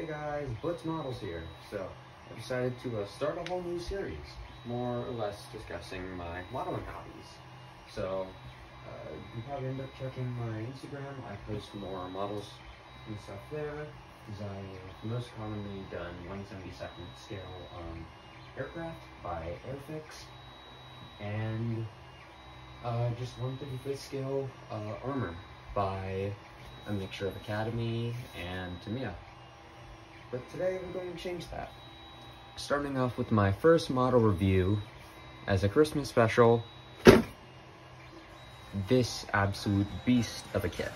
Hey guys, Blitz Models here. So, I decided to start a whole new series, more or less discussing my modeling hobbies. So, you can probably end up checking my Instagram. I post more models and stuff there. I've most commonly done 1/72nd scale aircraft by Airfix, and just 1/35th scale armor by a mixture of Academy and Tamiya. But today we're going to change that. Starting off with my first model review as a Christmas special, this absolute beast of a kit.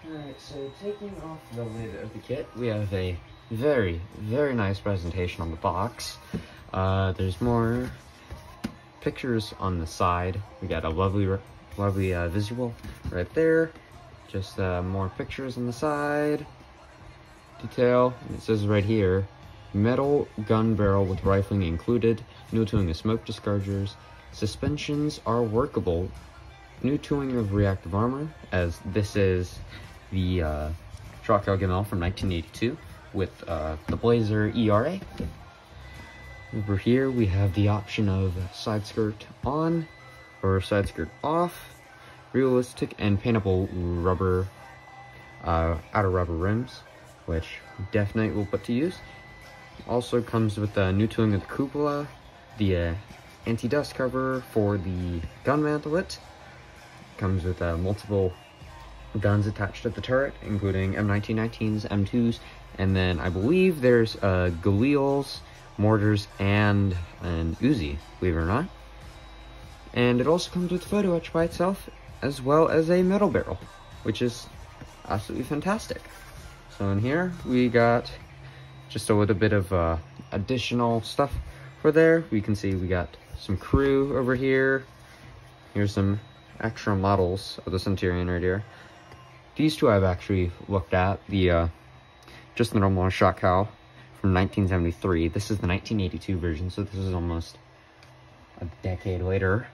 Alright, so taking off the lid of the kit, we have a very, very nice presentation on the box. There's more pictures on the side. We got a lovely visual right there. Just more pictures on the side. Detail, and it says right here, metal gun barrel with rifling included, no tooling of smoke dischargers, suspensions are workable, new tooling of reactive armor, as this is the Sho't Kal Gimel from 1982 with the Blazer ERA. Over here we have the option of side skirt on or side skirt off, realistic and paintable rubber, outer rubber rims, which definitely will put to use. Also comes with the new tooling of the cupola, the anti-dust cover for the gun mantlet. Comes with multiple guns attached to the turret, including M1919s, M2s, and then I believe there's Galils, mortars, and an Uzi, believe it or not. And it also comes with photo etch by itself, as well as a metal barrel, which is absolutely fantastic. So in here, we got just a little bit of additional stuff for there. We can see we got some crew over here. Here's some extra models of the Centurion right here. These two I've actually looked at. The just the normal Sho't Kal from 1973. This is the 1982 version, so this is almost a decade later.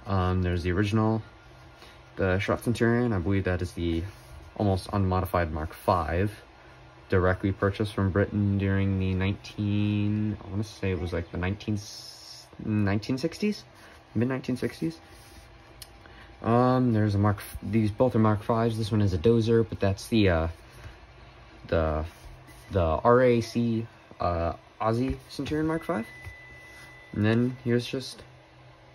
There's the original, the Sho't Centurion. I believe that is the almost unmodified Mark V, directly purchased from Britain during the I want to say it was like the 1960s, mid-1960s. There's a these both are Mark Vs. This one is a dozer, but that's the RAC Aussie Centurion Mark V. And then here's just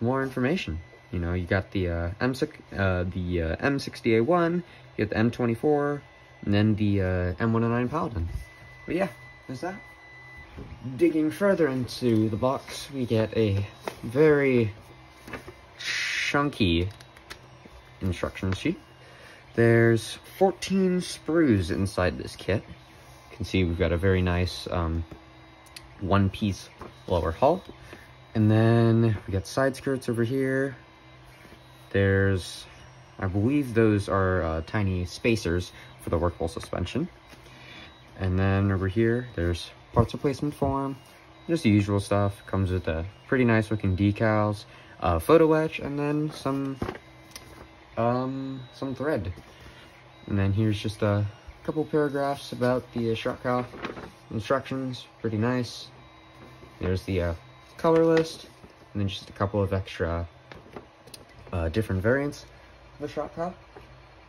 more information. You know, you got the M60A1, you got the M24, and then the M109 Paladin. But yeah, there's that. Digging further into the box, we get a very chunky instruction sheet. There's 14 sprues inside this kit. You can see we've got a very nice one-piece lower hull. And then we got side skirts over here. There's, I believe those are tiny spacers for the workable suspension. And then over here, there's parts replacement form. Just the usual stuff. Comes with a pretty nice looking decals, photo etch, and then some thread. And then here's just a couple paragraphs about the Sho't Kal instructions. Pretty nice. There's the color list, and then just a couple of extra different variants of the Sho't Kal.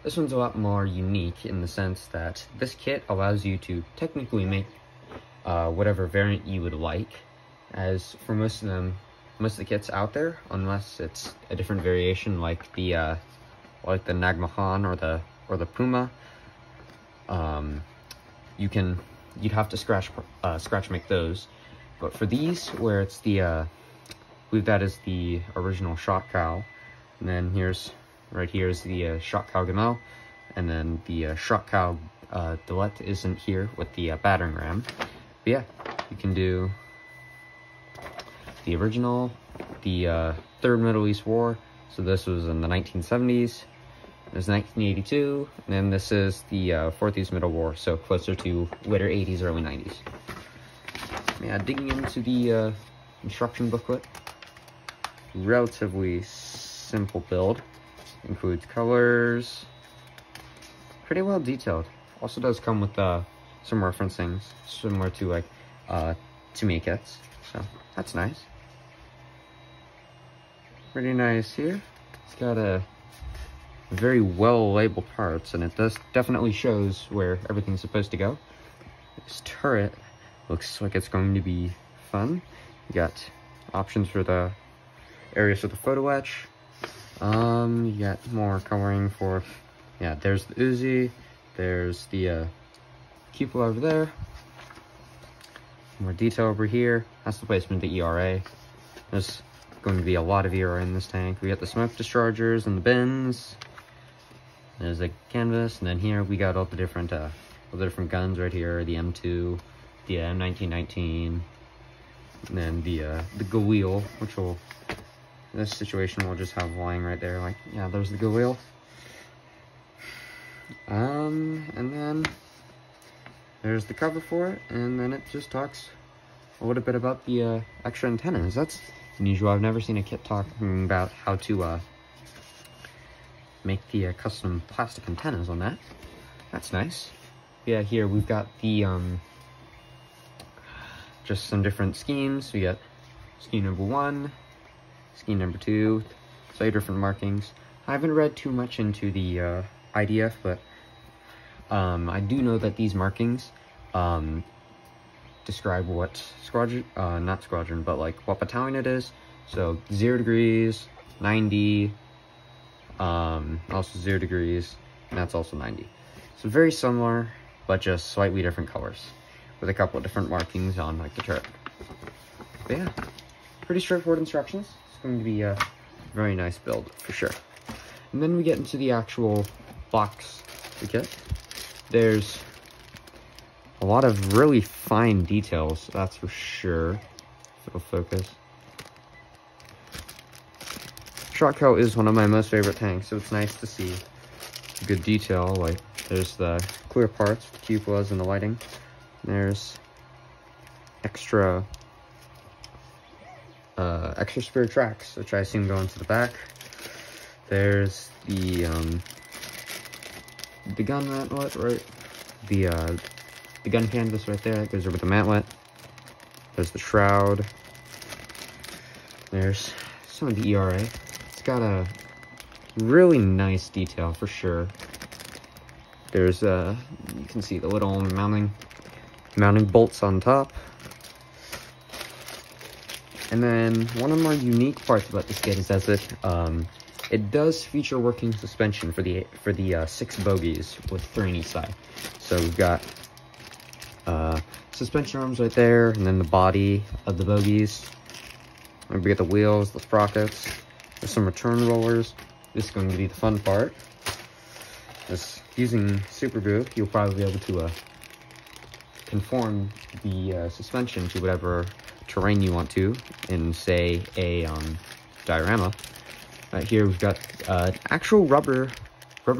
This one's a lot more unique in the sense that this kit allows you to technically make whatever variant you would like, as for most of the kits out there, unless it's a different variation like the Nagmahan or the Puma, you'd have to scratch make those. But for these, where it's the I believe that is the original Sho't Kal, and then right here is the Sho't Kal Gimel, and then the Sho't Kal Delet isn't here with the battering ram. But yeah, you can do the original, the Third Middle East War. So this was in the 1970s. There's 1982, and then this is the Fourth East Middle War, so closer to later 80s, early 90s. Yeah, digging into the instruction booklet, relatively simple build. Includes colors, pretty well detailed. Also does come with some referencing, similar to like to me kits, so that's nice. Pretty nice here. It's got a very well labeled parts, and it definitely shows where everything's supposed to go. This turret looks like it's going to be fun. You got options for the areas for the photo etch. You got more coloring for, yeah, there's the Uzi, there's the cupola over there, more detail over here. That's the placement of the ERA. There's going to be a lot of ERA in this tank. We got the smoke dischargers and the bins. There's a canvas, and then here we got all the different guns right here. The M2, the M1919, and then the Galil, which will, in this situation, we'll just have lying right there. Like, yeah, there's the Galil. And then there's the cover for it, and then it just talks a little bit about the extra antennas. That's unusual. I've never seen a kit talking about how to make the custom plastic antennas on that. That's nice. Yeah, here we've got the just some different schemes. We got scheme number 1, scheme number 2, so different markings. I haven't read too much into the IDF, but I do know that these markings describe what squadron, not squadron, but like what battalion it is. So 0 degrees, 90, also 0 degrees, and that's also 90. So very similar, but just slightly different colors, with a couple of different markings on like the turret. But yeah, pretty straightforward instructions. It's going to be a very nice build for sure. And then we get into the actual box of the kit. There's a lot of really fine details, that's for sure. If it'll focus. Sho't Kal is one of my most favorite tanks, so it's nice to see good detail. Like, there's the clear parts, the cupolas, and the lighting. There's extra spare tracks, which I assume go into the back. There's the gun mantlet, right? The gun canvas right there that goes over the mantlet. There's the shroud. There's some of the ERA. It's got a really nice detail for sure. There's you can see the little mounting bolts on top. And then one of the more unique parts about this kit is that it does feature working suspension for the 6 bogies with 3 on each side. So we've got suspension arms right there, and then the body of the bogies. We get the wheels, the sprockets. There's some return rollers. This is going to be the fun part. Just using Super Glue, you'll probably be able to conform the suspension to whatever terrain you want to in, say, a diorama. Right here we've got actual rubber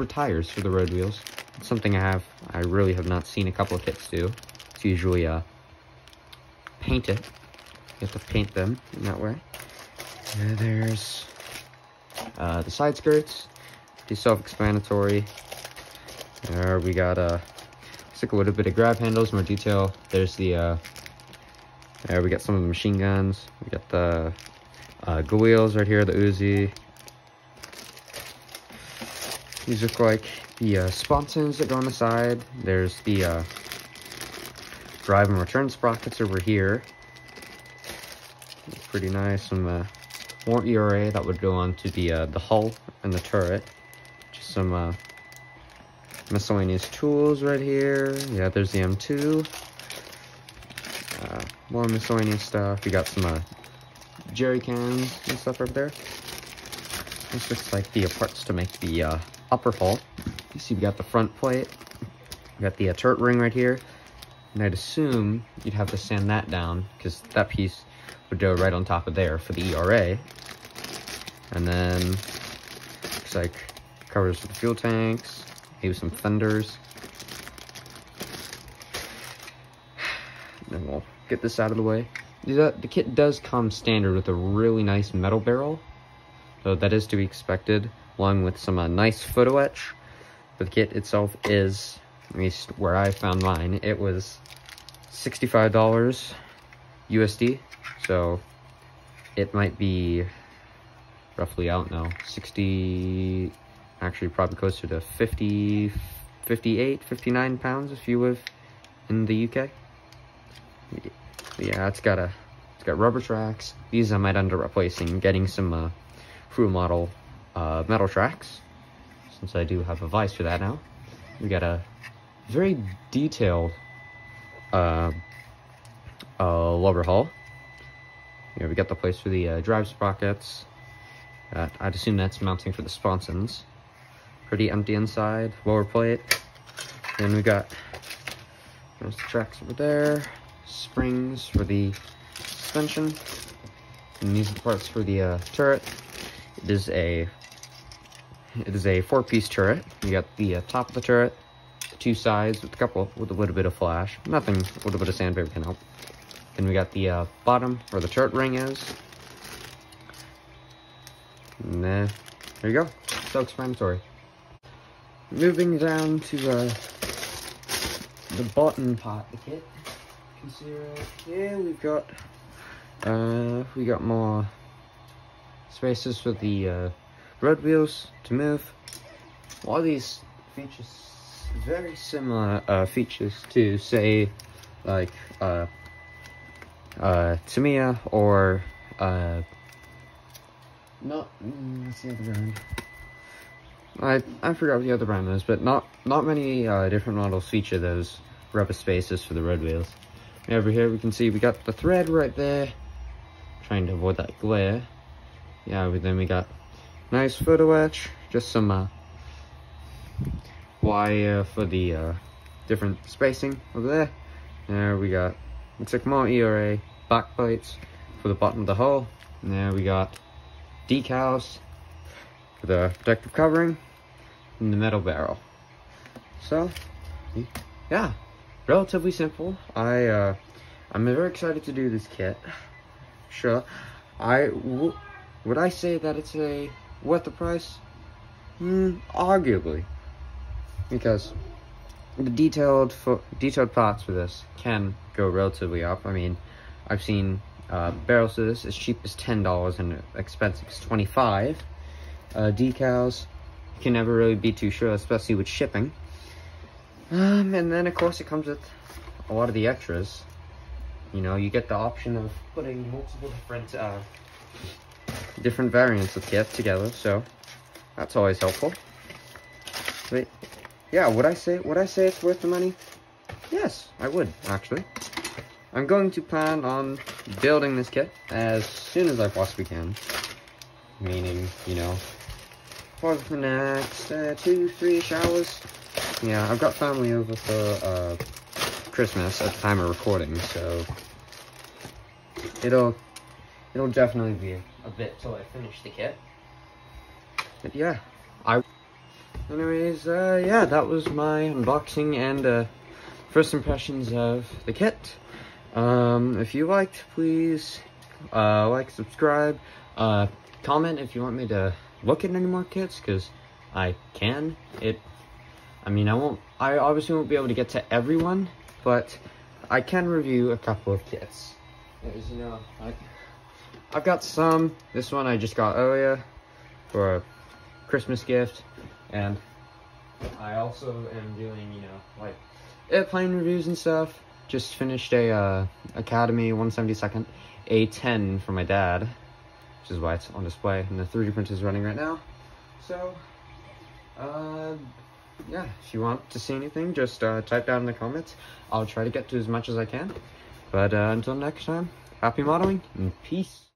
tires for the road wheels. It's something I really have not seen a couple of kits do. It's usually paint it. You have to paint them in that way. There's the side skirts. Pretty self-explanatory. There we got looks like a little bit of grab handles, more detail. There's the there we got some of the machine guns. We got the wheels right here, the Uzi. These look like the sponsons that go on the side. There's the drive and return sprockets over here. It's pretty nice. Some more ERA that would go on to the hull and the turret. Just some miscellaneous tools right here. Yeah, there's the M2. More miscellaneous stuff. We got some jerry cans and stuff over there. This looks like the parts to make the upper hull. You see we got the front plate. We got the turret ring right here. And I'd assume you'd have to sand that down because that piece would go right on top of there for the ERA. And then looks like covers for the fuel tanks, maybe some fenders. Then we'll get this out of the way. The kit does come standard with a really nice metal barrel, so that is to be expected, along with some nice photo etch. But the kit itself is, at least where I found mine, it was $65 USD, so it might be roughly, I don't know, 60, actually probably closer to 50, 58, 59 pounds if you live in the UK. Yeah, it's got rubber tracks. These I might end up replacing, getting some full model metal tracks, since I do have a vise for that now. We got a very detailed rubber hull. Here we got the place for the drive sprockets. I'd assume that's mounting for the sponsons. Pretty empty inside, lower plate. Then we got, there's the tracks over there, springs for the suspension, and these are the parts for the turret. It is a 4-piece turret. You got the top of the turret, the 2 sides with a little bit of flash. Nothing, a little bit of sandpaper can help. Then we got the bottom where the turret ring is. And there you go. Self-explanatory. Moving down to the bottom part of the kit. You can see right here we got more spaces for the road wheels to move. A lot of these features very similar features to, say, like Tamiya or what's the other brand? I forgot what the other brand is, but not many different models feature those rubber spaces for the road wheels. And over here we can see we got the thread right there, trying to avoid that glare. Yeah, then we got nice photo etch, just some wire for the different spacing over there. There we got, looks like more ERA back plates for the bottom of the hull. And there we got decals for the protective covering and the metal barrel. So yeah, relatively simple. I'm very excited to do this kit. Sure, would I say that it's worth the price? Arguably, because the detailed parts for this can go relatively up. I mean, I've seen barrels of this as cheap as $10 and expensive as $25. Decals, you can never really be too sure, especially with shipping. And then of course it comes with a lot of the extras. You know, you get the option of putting multiple different variants of kit together, so that's always helpful. But yeah, would I say it's worth the money? Yes, I would, actually. I'm going to plan on building this kit as soon as I possibly can. Meaning, you know, for the next 2-3 hours. Yeah, I've got family over for Christmas at the time of recording, so it'll definitely be a bit till I finish the kit. But yeah, anyways, yeah, that was my unboxing and first impressions of the kit. If you liked, please like, subscribe, comment if you want me to look at any more kits, because I can. I mean, I obviously won't be able to get to everyone, but I can review a couple of kits. There's, you know, I've got some. This one I just got earlier for a Christmas gift, and I also am doing, you know, like airplane reviews and stuff. Just finished a Academy 172nd A10 for my dad, which is why it's on display, and the 3D printer is running right now. So, yeah, if you want to see anything, just type down in the comments. I'll try to get to as much as I can. But until next time, happy modeling and peace.